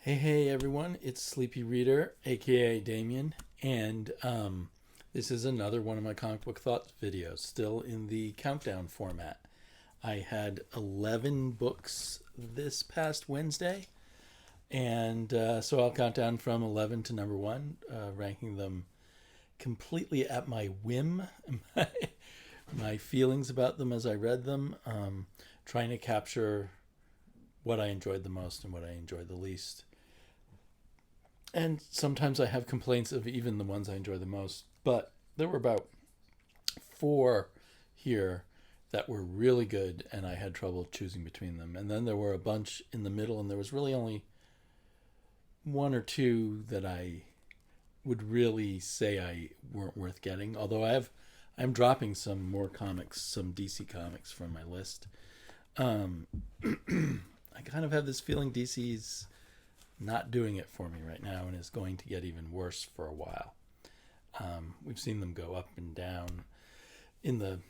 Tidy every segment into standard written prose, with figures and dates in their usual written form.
Hey everyone, it's Sleepy Reader, aka Damien, and this is another one of my comic book thoughts videos, still in the countdown format. I had 11 books this past Wednesday, and so I'll count down from 11 to number one, ranking them completely at my whim, my, my feelings about them as I read them, trying to capture what I enjoyed the most and what I enjoyed the least. And sometimes I have complaints of even the ones I enjoy the most. But there were about four here that were really good, and I had trouble choosing between them. And then there were a bunch in the middle, and there was really only one or two that I would really say I weren't worth getting. Although I'm dropping some more comics, some DC comics from my list. Um, I kind of have this feeling DC's not doing it for me right now and is going to get even worse for a while. We've seen them go up and down in the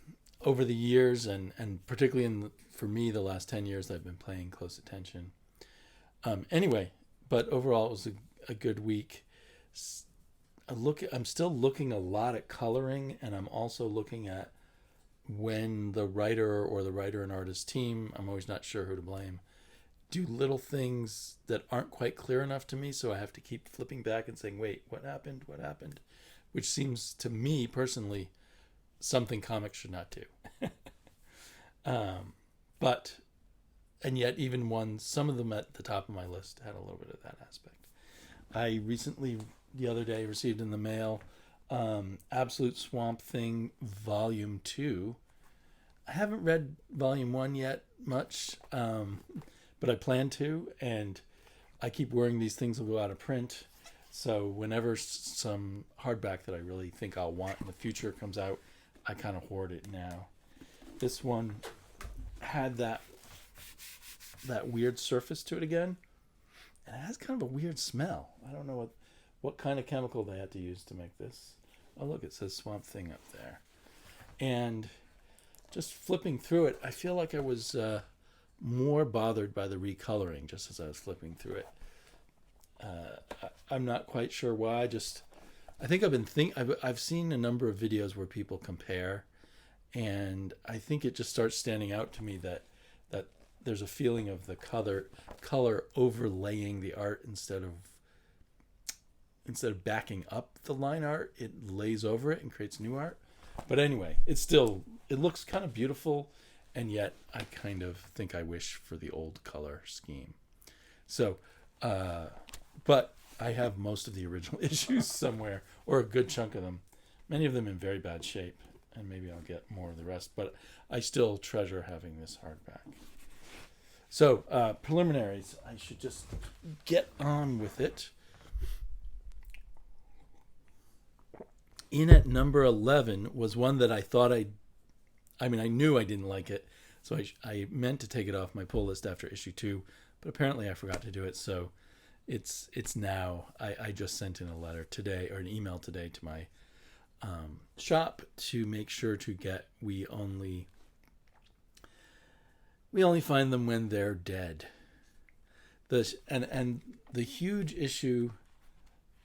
over the years, and particularly for me the last 10 years I've been paying close attention. Anyway, but overall it was a good week. I'm still looking a lot at coloring, and I'm also looking at when the writer or the writer and artist team, I'm always not sure who to blame, do little things that aren't quite clear enough to me, so I have to keep flipping back and saying, wait, what happened? What happened? Which seems to me personally something comics should not do. But, and yet even some of them at the top of my list had a little bit of that aspect. I recently, the other day, received in the mail Absolute Swamp Thing Volume 2. I haven't read Volume 1 yet much, but I plan to, and I keep worrying these things will go out of print. So whenever some hardback that I really think I'll want in the future comes out, I kind of hoard it now. This one had that weird surface to it again, and it has kind of a weird smell. I don't know what kind of chemical they had to use to make this. Oh, look, it says Swamp Thing up there. And just flipping through it, I feel like I was more bothered by the recoloring just as I was flipping through it. I'm not quite sure why. I think I've seen a number of videos where people compare, and I think it just starts standing out to me that there's a feeling of the color overlaying the art instead of backing up the line art. It lays over it and creates new art. But anyway, it looks kind of beautiful, and yet I kind of think I wish for the old color scheme. So, but I have most of the original issues somewhere, or a good chunk of them. Many of them in very bad shape, and maybe I'll get more of the rest. But I still treasure having this hardback. So, preliminaries. I should just get on with it. In at number 11 was one that I thought I knew I didn't like it, so I meant to take it off my pull list after issue 2, but apparently I forgot to do it, so it's now. I just sent in a letter today, or an email today, to my shop to make sure to get we only find them when they're dead. And the huge issue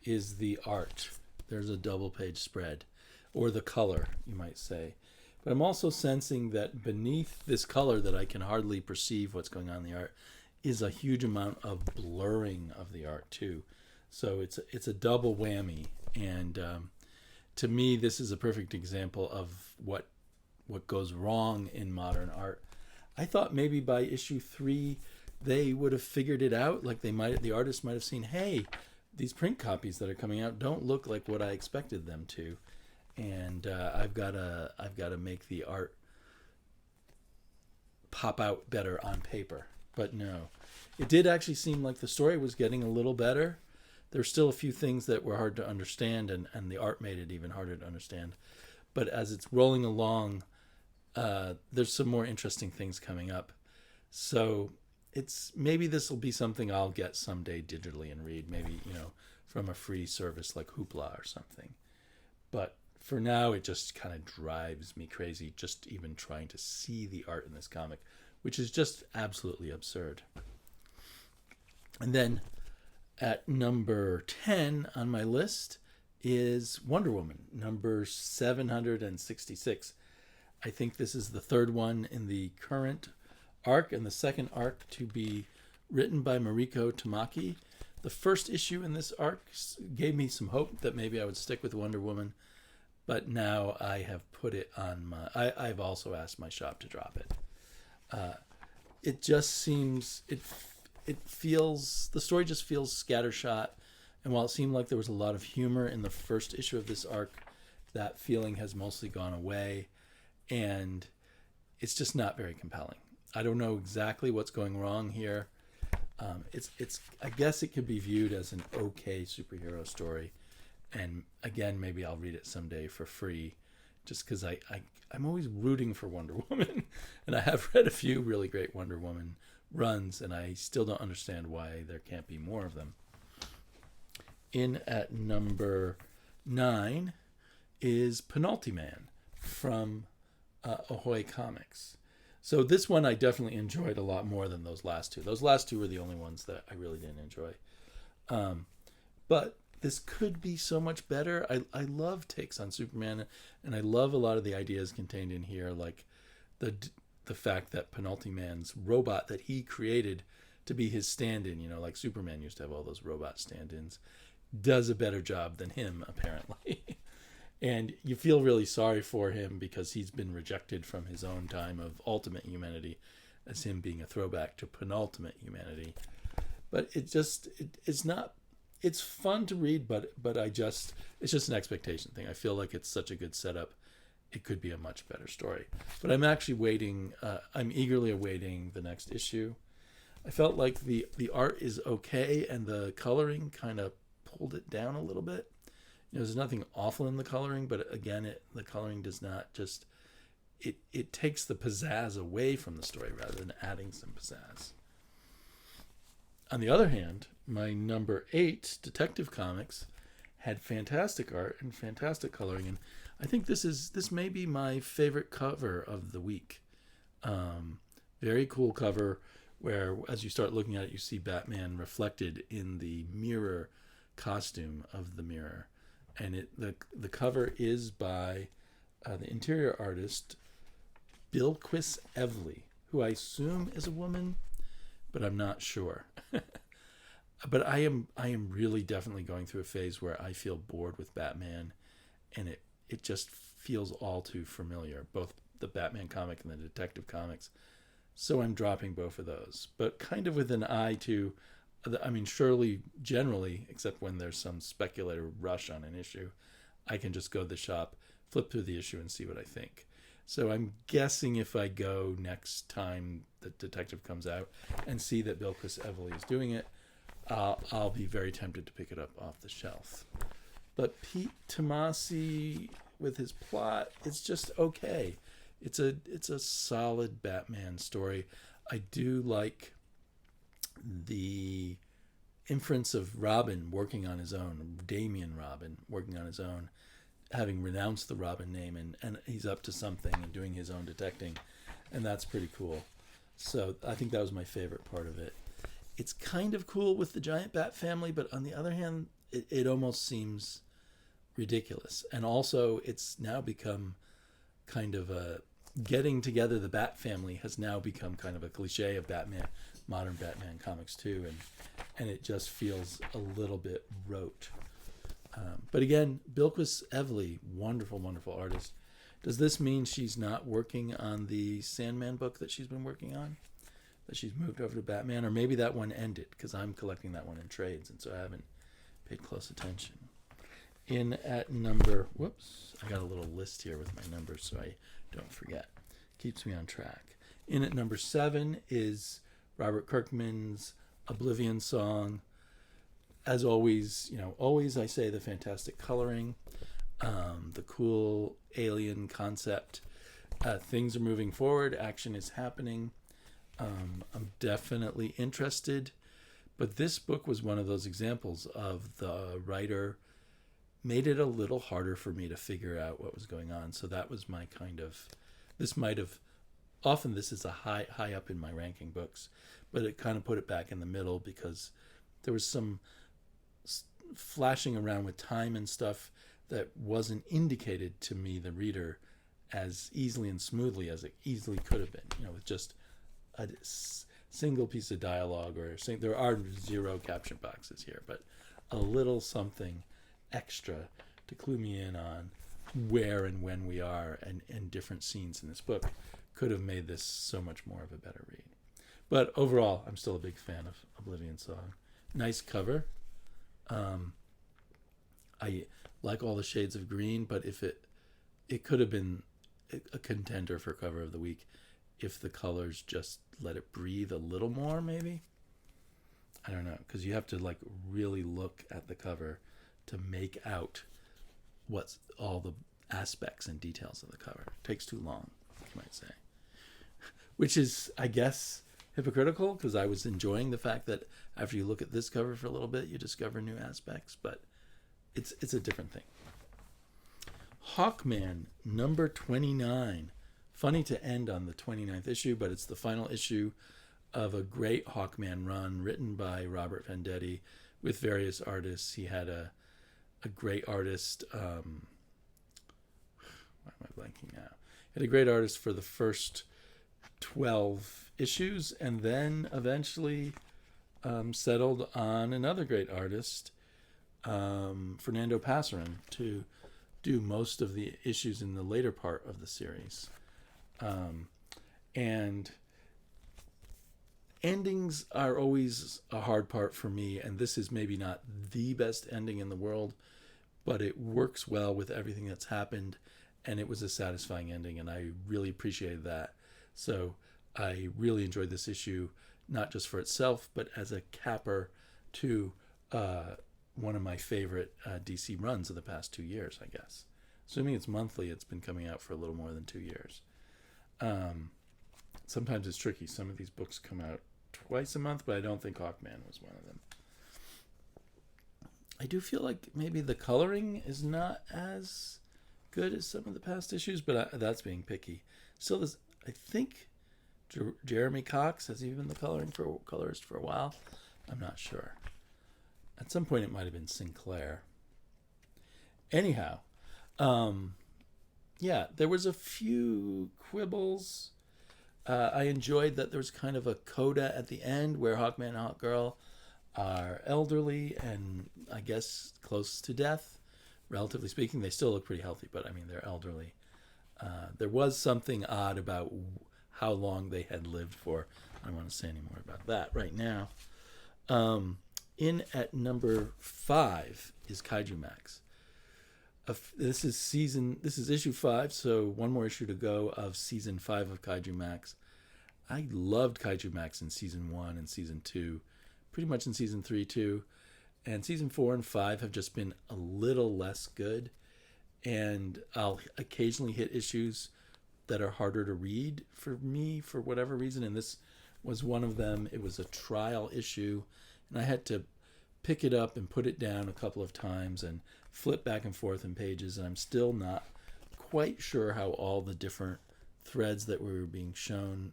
is the art. There's a double page spread, or the color, you might say. But I'm also sensing that beneath this color that I can hardly perceive what's going on in the art is a huge amount of blurring of the art too. So it's a double whammy. And to me, this is a perfect example of what goes wrong in modern art. I thought maybe by issue 3 they would have figured it out. Like the artist might have seen, hey, these print copies that are coming out don't look like what I expected them to, and I've got to make the art pop out better on paper. But no, it did actually seem like the story was getting a little better. There's still a few things that were hard to understand, and the art made it even harder to understand. But as it's rolling along, there's some more interesting things coming up. So maybe this will be something I'll get someday digitally and read, maybe, from a free service like Hoopla or something. But for now, it just kind of drives me crazy just even trying to see the art in this comic, which is just absolutely absurd. And then At number 10 on my list is Wonder Woman, number 766. I think this is the third one in the current arc and the second arc to be written by Mariko Tamaki. The first issue in this arc gave me some hope that maybe I would stick with Wonder Woman, but now I have put it on my... I've also asked my shop to drop it. It just seems... It feels... The story just feels scattershot, and while it seemed like there was a lot of humor in the first issue of this arc, that feeling has mostly gone away, and it's just not very compelling. I don't know exactly what's going wrong here. It's I guess it could be viewed as an okay superhero story, and again, maybe I'll read it someday for free, just because I'm always rooting for Wonder Woman, and I have read a few really great Wonder Woman runs, and I still don't understand why there can't be more of them. In at number 9 is Penultimate from Ahoy Comics. So this one I definitely enjoyed a lot more than those last two. Those last two were the only ones that I really didn't enjoy. But this could be so much better. I love takes on Superman, and I love a lot of the ideas contained in here, like the fact that Penultimate's robot that he created to be his stand-in, like Superman used to have all those robot stand-ins, does a better job than him, apparently. And you feel really sorry for him because he's been rejected from his own time of ultimate humanity as him being a throwback to penultimate humanity. But it's fun to read, but it's just an expectation thing. I feel like it's such a good setup. It could be a much better story. But I'm actually I'm eagerly awaiting the next issue. I felt like the art is okay and the coloring kind of pulled it down a little bit. There's nothing awful in the coloring, but again, the coloring does not just... It takes the pizzazz away from the story rather than adding some pizzazz. On the other hand, my number 8, Detective Comics, had fantastic art and fantastic coloring, and I think this may be my favorite cover of the week. Very cool cover where, as you start looking at it, you see Batman reflected in the mirror costume of the mirror. And the cover is by the interior artist Bilquis Evely, who I assume is a woman, but I'm not sure. But I am really definitely going through a phase where I feel bored with Batman, and it just feels all too familiar, both the Batman comic and the Detective Comics. So I'm dropping both of those, but kind of with an eye to... surely, generally, except when there's some speculative rush on an issue, I can just go to the shop, flip through the issue, and see what I think. So I'm guessing if I go next time the Detective comes out and see that Bilquis Evely is doing it, I'll be very tempted to pick it up off the shelf. But Pete Tomasi, with his plot, it's just okay. It's a solid Batman story. I do like the inference of Robin working on his own, Damian Robin working on his own, having renounced the Robin name, and he's up to something and doing his own detecting, and that's pretty cool. So I think that was my favorite part of it. It's kind of cool with the giant bat family, but on the other hand, it almost seems ridiculous. And also, it's now become kind of a... Getting together the Bat family has now become kind of a cliche of Batman, modern Batman comics too, and it just feels a little bit rote. But again, Bilquis Evely, wonderful, wonderful artist. Does this mean she's not working on the Sandman book that she's been working on? That she's moved over to Batman? Or maybe that one ended, because I'm collecting that one in trades, and so I haven't paid close attention. In at number... Whoops. I got a little list here with my numbers, so I don't forget. Keeps me on track. In at number 7 is Robert Kirkman's Oblivion song. As always, always I say the fantastic coloring, the cool alien concept. Things are moving forward. Action is happening. I'm definitely interested. But this book was one of those examples of the writer made it a little harder for me to figure out what was going on. So that was my kind of... This might have... Often this is a high up in my ranking books, but it kind of put it back in the middle because there was some flashing around with time and stuff that wasn't indicated to me, the reader, as easily and smoothly as it easily could have been, with just a single piece of dialogue, or there are 0 caption boxes here, but a little something extra to clue me in on where and when we are, and different scenes in this book could have made this so much more of a better read. But overall, I'm still a big fan of Oblivion Song. Nice cover. I like all the shades of green, but if it could have been a contender for cover of the week if the colors just let it breathe a little more, maybe. I don't know, because you have to really look at the cover to make out what's all the aspects and details of the cover. It takes too long, you might say. Which is, I guess, hypocritical, because I was enjoying the fact that after you look at this cover for a little bit, you discover new aspects, but it's a different thing. Hawkman, number 29. Funny to end on the 29th issue, but it's the final issue of a great Hawkman run written by Robert Venditti with various artists. He had a great artist. Why am I blanking now? He had a great artist for the first 12 issues, and then eventually settled on another great artist, Fernando Passarin, to do most of the issues in the later part of the series. And endings are always a hard part for me, and this is maybe not the best ending in the world, but it works well with everything that's happened, and it was a satisfying ending, and I really appreciated that. So I really enjoyed this issue, not just for itself, but as a capper to one of my favorite DC runs of the past 2 years, I guess. Assuming it's monthly, it's been coming out for a little more than 2 years. Sometimes it's tricky. Some of these books come out twice a month, but I don't think Hawkman was one of them. I do feel like maybe the coloring is not as good as some of the past issues, but that's being picky. Still, I think Jeremy Cox has even the colorist for a while. I'm not sure. At some point, it might have been Sinclair. Anyhow, there was a few quibbles. I enjoyed that there was kind of a coda at the end where Hawkman and Hawkgirl are elderly and I guess close to death. Relatively speaking, they still look pretty healthy, but I mean, they're elderly. There was something odd about how long they had lived for. I don't want to say any more about that right now. In at number 5 is Kaiju Max. This is issue 5, so one more issue to go of season 5 of Kaiju Max. I loved Kaiju Max in season 1 and season 2, pretty much in season 3 too. And season 4 and 5 have just been a little less good. And I'll occasionally hit issues that are harder to read for me for whatever reason. And this was one of them. It was a trial issue, and I had to pick it up and put it down a couple of times and flip back and forth in pages. And I'm still not quite sure how all the different threads that were being shown,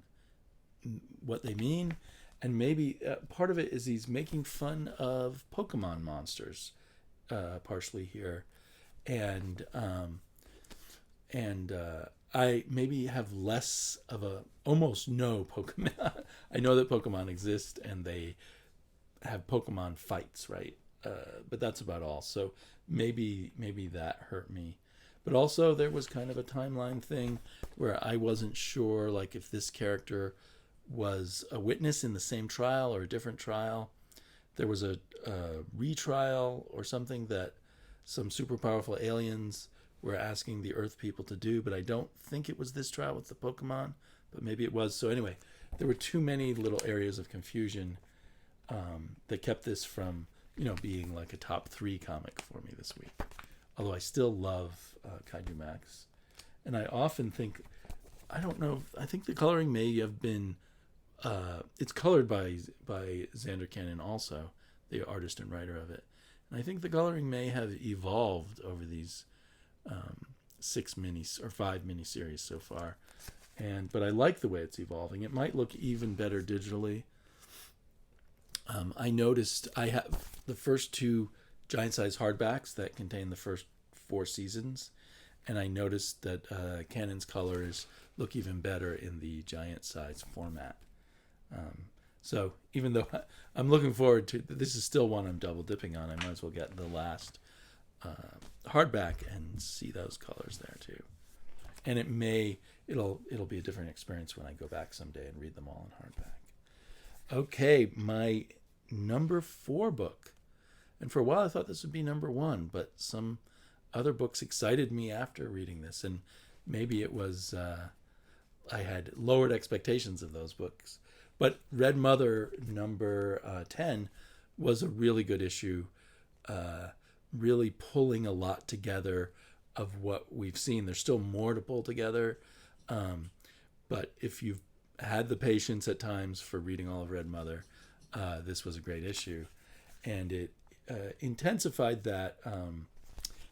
what they mean. And maybe part of it is he's making fun of Pokemon monsters, partially here. And I maybe have less of almost no Pokemon. I know that Pokemon exist and they have Pokemon fights, right? But that's about all. So maybe that hurt me. But also there was kind of a timeline thing where I wasn't sure, like, if this character was a witness in the same trial or a different trial. There was a retrial or something that some super powerful aliens were asking the Earth people to do, but I don't think it was this trial with the Pokemon, but maybe it was. So anyway, there were too many little areas of confusion that kept this from, being like a top 3 comic for me this week. Although I still love Kaiju Max. And I often think, I don't know, I think the coloring may have been, it's colored by Xander Cannon also, the artist and writer of it. And I think the coloring may have evolved over these 5 miniseries so far. But I like the way it's evolving. It might look even better digitally. I noticed I have the first 2 giant size hardbacks that contain the first 4 seasons, and I noticed that Canon's colors look even better in the giant size format. So even though I'm looking forward to, this is still one I'm double dipping on, I might as well get the last hardback and see those colors there too. And it'll be a different experience when I go back someday and read them all in hardback. Okay, my number 4 book. And for a while I thought this would be number 1, but some other books excited me after reading this, and maybe it was I had lowered expectations of those books. But Red Mother number 10 was a really good issue, really pulling a lot together of what we've seen. There's still more to pull together, but if you've had the patience at times for reading all of Red Mother, this was a great issue, and it intensified that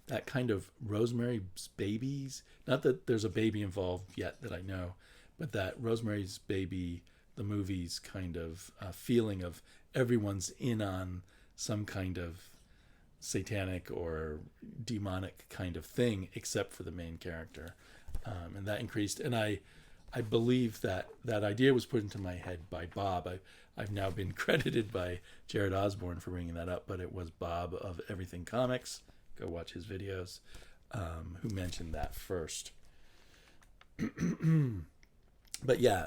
that kind of Rosemary's Babies. Not that there's a baby involved yet that I know, but that Rosemary's Baby, the movie's kind of feeling of everyone's in on some kind of satanic or demonic kind of thing, except for the main character, and that increased. And I believe that idea was put into my head by Bob. I've now been credited by Jared Osborne for bringing that up, but it was Bob of Everything Comics. Go watch his videos. Who mentioned that first? But yeah,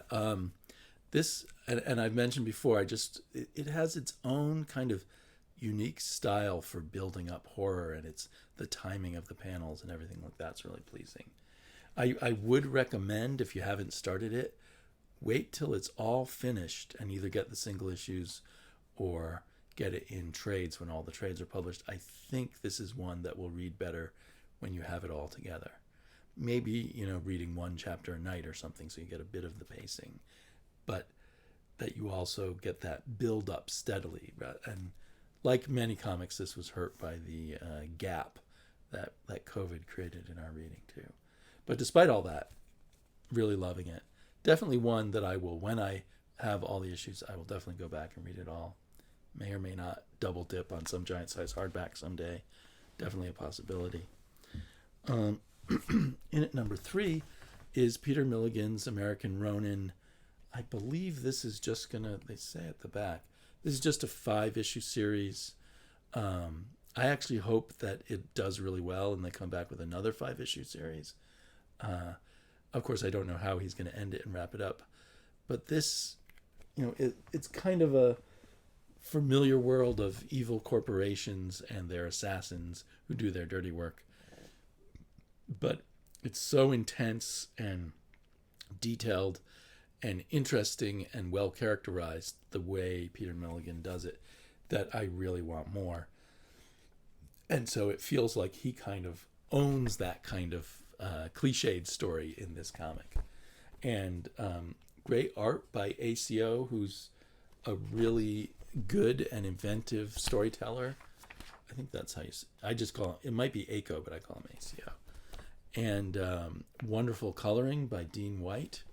this, and I've mentioned before, it has its own kind of unique style for building up horror, and it's the timing of the panels and everything like that's really pleasing. I would recommend, if you haven't started it, wait till it's all finished and either get the single issues or get it in trades when all the trades are published. I think this is one that will read better when you have it all together. Maybe, reading 1 chapter a night or something, so you get a bit of the pacing, but that you also get that build up steadily. And like many comics, this was hurt by the gap that COVID created in our reading too. But despite all that, really loving it. Definitely one that I will, when I have all the issues, I will definitely go back and read it all. May or may not double dip on some giant size hardback someday. Definitely a possibility. In at number 3 is Peter Milligan's American Ronin. I believe this is just they say at the back, this is just a 5-issue series. I actually hope that it does really well and they come back with another 5-issue series. Of course, I don't know how he's going to end it and wrap it up. But this, it's kind of a familiar world of evil corporations and their assassins who do their dirty work. But it's so intense and detailed and interesting and well characterized the way Peter Milligan does it that I really want more. And so it feels like he kind of owns that kind of cliched story in this comic. And great art by ACO, who's a really good and inventive storyteller. I think that's how I just call him, it might be ACO, but I call him ACO. And wonderful coloring by Dean White.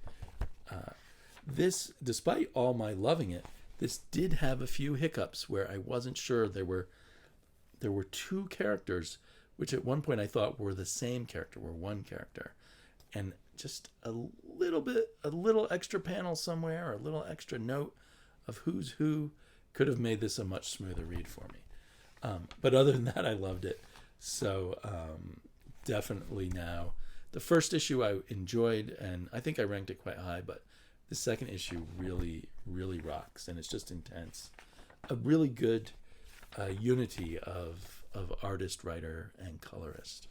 This, despite all my loving it, this did have a few hiccups where I wasn't sure. There were 2 characters which at one point I thought were the same character, were one character, and just a little extra panel somewhere, or a little extra note of who's who could have made this a much smoother read for me. But other than that, I loved it. So definitely now. The first issue I enjoyed, and I think I ranked it quite high, but the second issue really, really rocks, and it's just intense. A really good unity of artist, writer, and colorist.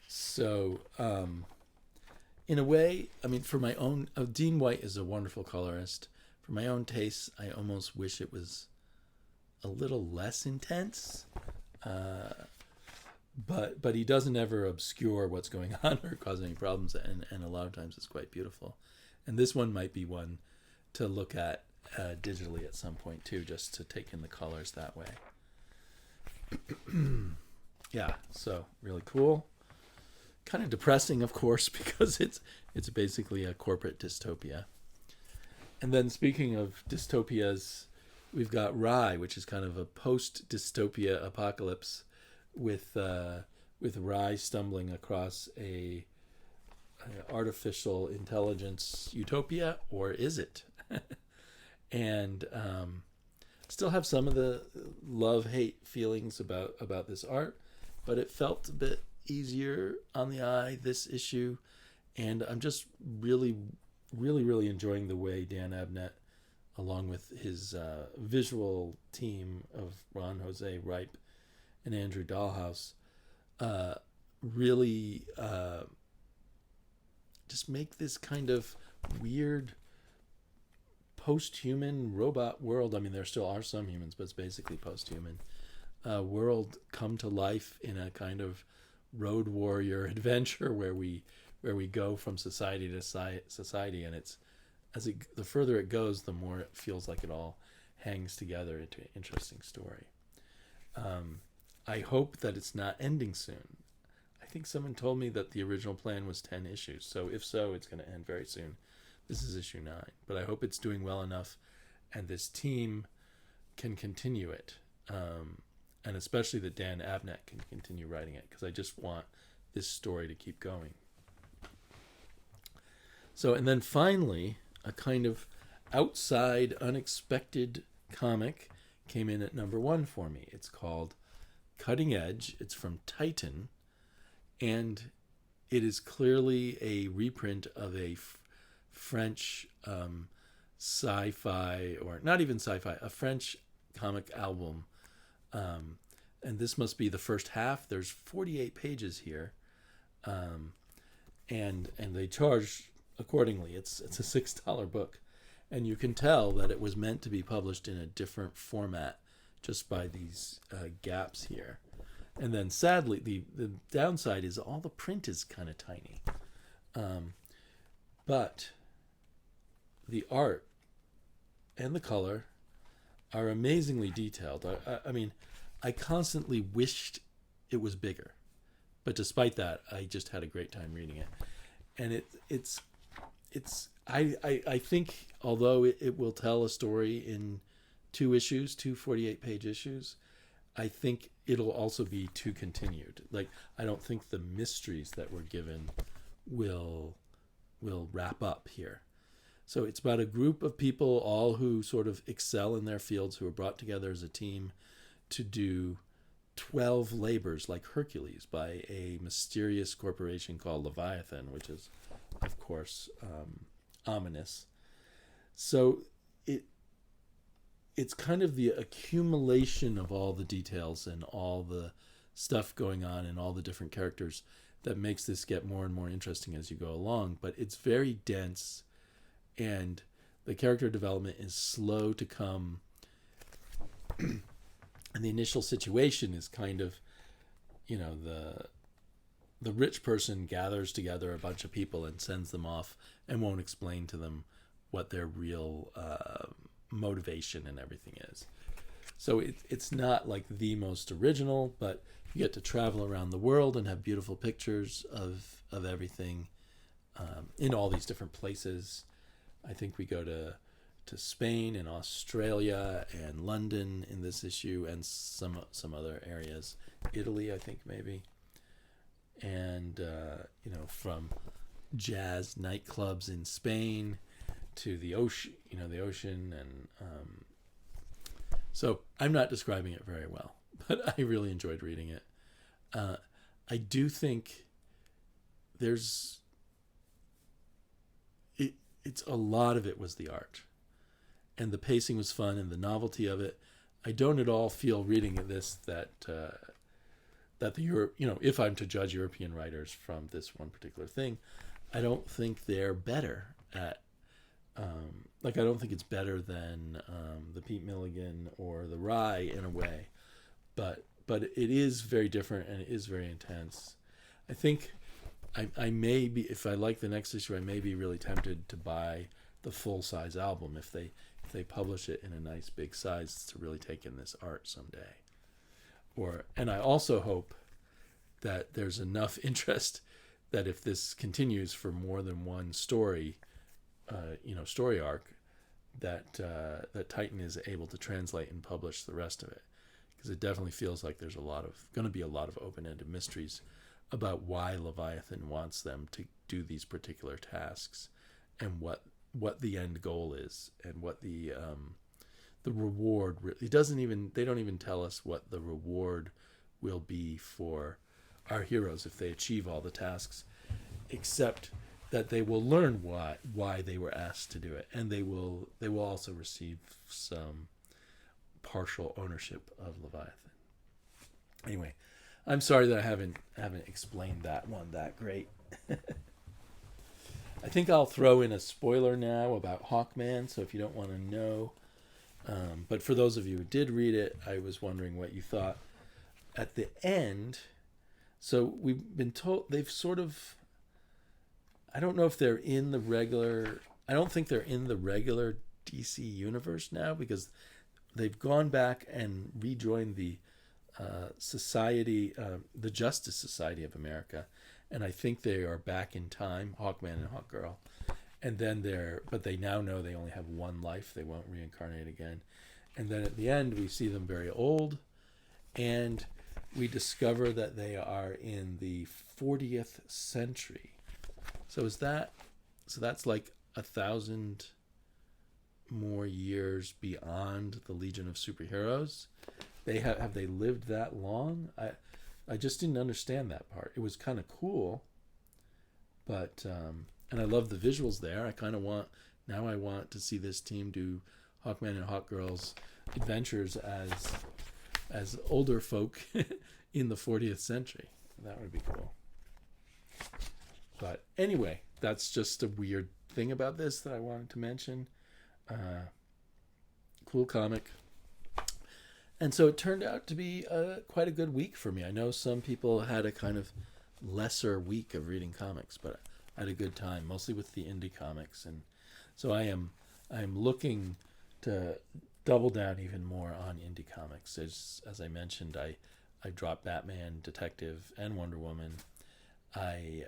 So, in a way, I mean, for my own, Dean White is a wonderful colorist. For my own taste, I almost wish it was a little less intense. But he doesn't ever obscure what's going on or cause any problems, and a lot of times it's quite beautiful. And this one might be one to look at digitally at some point too, just to take in the colors that way. Yeah, so really cool. Kind of depressing, of course, because it's basically a corporate dystopia. And then speaking of dystopias, we've got Rye, which is kind of a post-dystopia apocalypse with Rye stumbling across a artificial intelligence utopia, or is it? And still have some of the love-hate feelings about this art, but it felt a bit easier on the eye this issue, and I'm just really, really, really enjoying the way Dan Abnett, along with his visual team of Ron Jose Ripe and Andrew Dahlhaus, really just make this kind of weird post-human robot world. I mean, there still are some humans, but it's basically post-human world come to life in a kind of road warrior adventure where we go from society to society, and it's the further it goes, the more it feels like it all hangs together into an interesting story. I hope that it's not ending soon. I think someone told me that the original plan was 10 issues, so if so, it's going to end very soon. This is issue 9, but I hope it's doing well enough and this team can continue it, and especially that Dan Abnett can continue writing it, because I just want this story to keep going. So, and then finally, a kind of outside, unexpected comic came in at number 1 for me. It's called Cutting Edge. It's from Titan, and it is clearly a reprint of a French sci-fi, or not even sci-fi, a French comic album. And this must be the first half. There's 48 pages here, and they charge accordingly. It's a $6 book, and you can tell that it was meant to be published in a different format just by these gaps here. And then sadly, the downside is all the print is kind of tiny, but the art and the color are amazingly detailed. I mean, I constantly wished it was bigger, but despite that, I just had a great time reading it. And I think, although it will tell a story in 2 48-page issues, I think it'll also be 2 continued. Like, I don't think the mysteries that were given will wrap up here. So it's about a group of people, all who sort of excel in their fields, who are brought together as a team to do 12 labors like Hercules by a mysterious corporation called Leviathan, which is, of course, ominous. So it's kind of the accumulation of all the details and all the stuff going on and all the different characters that makes this get more and more interesting as you go along. But it's very dense, and the character development is slow to come. And the initial situation is kind of, the rich person gathers together a bunch of people and sends them off and won't explain to them what their real motivation and everything is. So it's not like the most original, but you get to travel around the world and have beautiful pictures of everything in all these different places. I think we go to Spain and Australia and London in this issue, and some other areas, Italy, I think, maybe, and from jazz nightclubs in Spain to the ocean, and so I'm not describing it very well, but I really enjoyed reading it. I do think it's a lot of it was the art, and the pacing was fun, and the novelty of it. I don't at all feel reading this that if I'm to judge European writers from this one particular thing, I don't think they're better at I don't think it's better than the Pete Milligan or the Rye in a way, but it is very different, and it is very intense. I think I may be, if I like the next issue, I may be really tempted to buy the full-size album if they publish it in a nice big size to really take in this art someday. And I also hope that there's enough interest that if this continues for more than one story arc, that Titan is able to translate and publish the rest of it, because it definitely feels like there's going to be a lot of open-ended mysteries about why Leviathan wants them to do these particular tasks, and what the end goal is, and what the reward. They don't even tell us what the reward will be for our heroes if they achieve all the tasks, except that they will learn why they were asked to do it, and they will also receive some partial ownership of Leviathan. Anyway, I'm sorry that I haven't explained that one that great. I think I'll throw in a spoiler now about Hawkman, so if you don't want to know. But for those of you who did read it, I was wondering what you thought. At the end, so we've been told they've sort of, I don't know if they're in the regular, I don't think they're in the regular DC universe now, because they've gone back and rejoined the the Justice Society of America, and I think they are back in time, Hawkman and Hawkgirl, and then but they now know they only have one life, they won't reincarnate again, and then at the end we see them very old, and we discover that they are in the 40th century. So that's like 1,000 more years beyond the Legion of Superheroes. Have they lived that long? I just didn't understand that part. It was kind of cool, but and I love the visuals there. I want to see this team do Hawkman and Hawkgirl's adventures as older folk in the 40th century. That would be cool. But anyway, that's just a weird thing about this that I wanted to mention. Cool comic. And so it turned out to be quite a good week for me. I know some people had a kind of lesser week of reading comics, but I had a good time, mostly with the indie comics. And so I am looking to double down even more on indie comics. As I mentioned, I dropped Batman, Detective, and Wonder Woman. I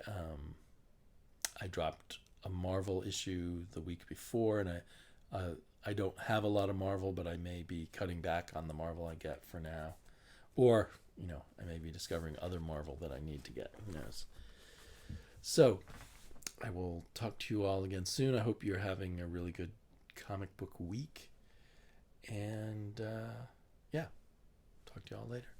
dropped a Marvel issue the week before, and I don't have a lot of Marvel, but I may be cutting back on the Marvel I get for now. Or, I may be discovering other Marvel that I need to get. Who knows? So, I will talk to you all again soon. I hope you're having a really good comic book week. And, talk to you all later.